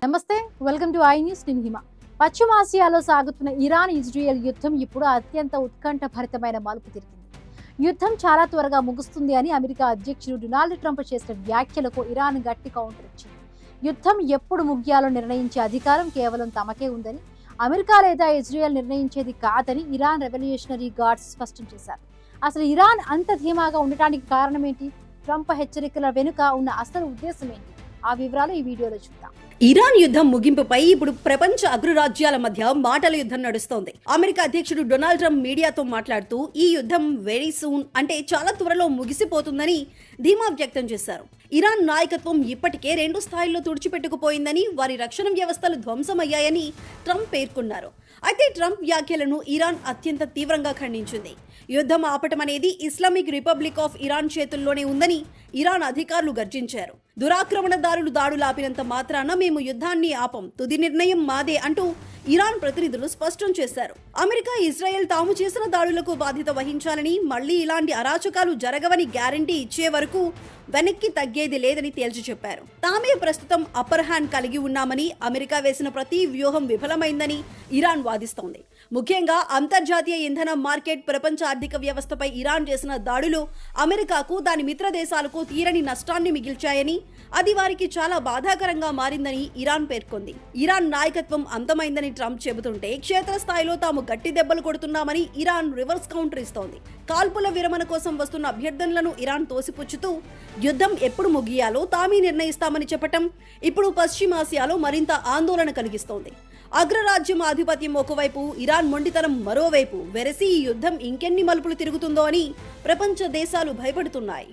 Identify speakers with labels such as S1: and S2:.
S1: నమస్తే, welcome to I news. నేను హిమ. పశ్చిమాసియాలో సాగుతున్న ఇరాన్ ఇజ్రాయెల్ యుద్ధం ఇప్పుడు అత్యంత ఉత్కంఠభరితమైన మలుపు తిరిగింది. యుద్ధం చాలా త్వరగా ముగుస్తుంది అని అమెరికా అధ్యక్షుడు డొనాల్డ్ ట్రంప్ చేసిన వ్యాఖ్యలకు ఇరాన్ గట్టి కౌంటర్ ఇచ్చింది. యుద్ధం ఎప్పుడు ముగియాలో నిర్ణయించే అధికారం కేవలం తమకే ఉందని, అమెరికా లేదా ఇజ్రాయెల్ నిర్ణయించేది కాదని ఇరాన్ రెవల్యూషనరీ గార్డ్స్ స్పష్టం చేశారు. అసలు ఇరాన్ అంత ధీమాగా ఉండటానికి కారణం ఏంటి? ట్రంప్ హెచ్చరికల వెనుక ఉన్న అసలు ఉద్దేశం ఏంటి? ఆ వివరాలు ఈ వీడియోలో చూద్దాం.
S2: ఇరాన్ యుద్ధం ముగింపుపై ఇప్పుడు ప్రపంచ అగ్రరాజ్యాల మధ్య మాటల యుద్ధం నడుస్తోంది. అమెరికా అధ్యక్షుడు డొనాల్డ్ ట్రంప్ మీడియాతో మాట్లాడుతూ ఈ యుద్ధం వెరీ సూన్ అంటే చాలా త్వరలో ముగిసిపోతుందని ధీమా వ్యక్తం చేశారు. ఇరాన్ నాయకత్వం ఇప్పటికే 2 స్థాయిల్లో తుడిచిపెట్టుకుపోయిందని, వారి రక్షణ వ్యవస్థలు ధ్వంసమయ్యాయని ట్రంప్ పేర్కొన్నారు. అయితే ట్రంప్ వ్యాఖ్యలను ఇరాన్ అత్యంత తీవ్రంగా ఖండించింది. యుద్ధం ఆపటం అనేది ఇస్లామిక్ రిపబ్లిక్ ఆఫ్ ఇరాన్ చేతుల్లోనే ఉందని ఇరాన్ అధికారులు గర్జించారు. దురాక్రమణదారులు దాడులాపినంత మాత్రాన మేము యుద్ధాన్ని ఆపం, తుది నిర్ణయం మాదే అంటూ ఇరాన్ ప్రతినిధులు స్పష్టం చేశారు. అమెరికా, ఇజ్రాయెల్ తాము చేసిన దాడులకు బాధ్యత వహించాలని, మళ్లీ ఇలాంటి అరాచకాలు జరగవని గ్యారంటీ ఇచ్చే వరకు వెనక్కి తగ్గేది లేదని తేల్చి చెప్పారు. తామే ప్రస్తుతం అప్పర్ హ్యాండ్ కలిగి ఉన్నామని, అమెరికా వేసిన ప్రతి వ్యూహం విఫలమైందని ఇరాన్ వాదిస్తోంది. ముఖ్యంగా అంతర్జాతీయ ఇంధన మార్కెట్, ప్రపంచ ఆర్థిక వ్యవస్థపై ఇరాన్ చేసిన దాడులు అమెరికాకు, దాని మిత్ర దేశాలకు తీరని నష్టాన్ని మిగిల్చాయని, అది వారికి చాలా బాధాకరంగా మారిందని ఇరాన్ పేర్కొంది. ఇరాన్ నాయకత్వం అంతమైందని ట్రంప్ చెబుతుంటే, క్షేత్రస్థాయిలో తాము గట్టి దెబ్బలు కొడుతున్నామని ఇరాన్ రివర్స్ కౌంటర్ ఇస్తోంది. కాల్పుల విరమణ కోసం వస్తున్న అభ్యర్థనలను ఇరాన్ తోసిపుచ్చుతూ యుద్ధం ఎప్పుడు ముగియాలో తామే నిర్ణయిస్తామని చెప్పటం ఇప్పుడు పశ్చిమాసియాలో మరింత ఆందోళన కలిగిస్తోంది. అగ్రరాజ్యం ఆధిపత్యం ఒకవైపు, ఇరాన్ మొండితనం మరోవైపు వెరసి ఈ యుద్ధం ఇంకెన్ని మలుపులు తిరుగుతుందో అని ప్రపంచ దేశాలు భయపడుతున్నాయి.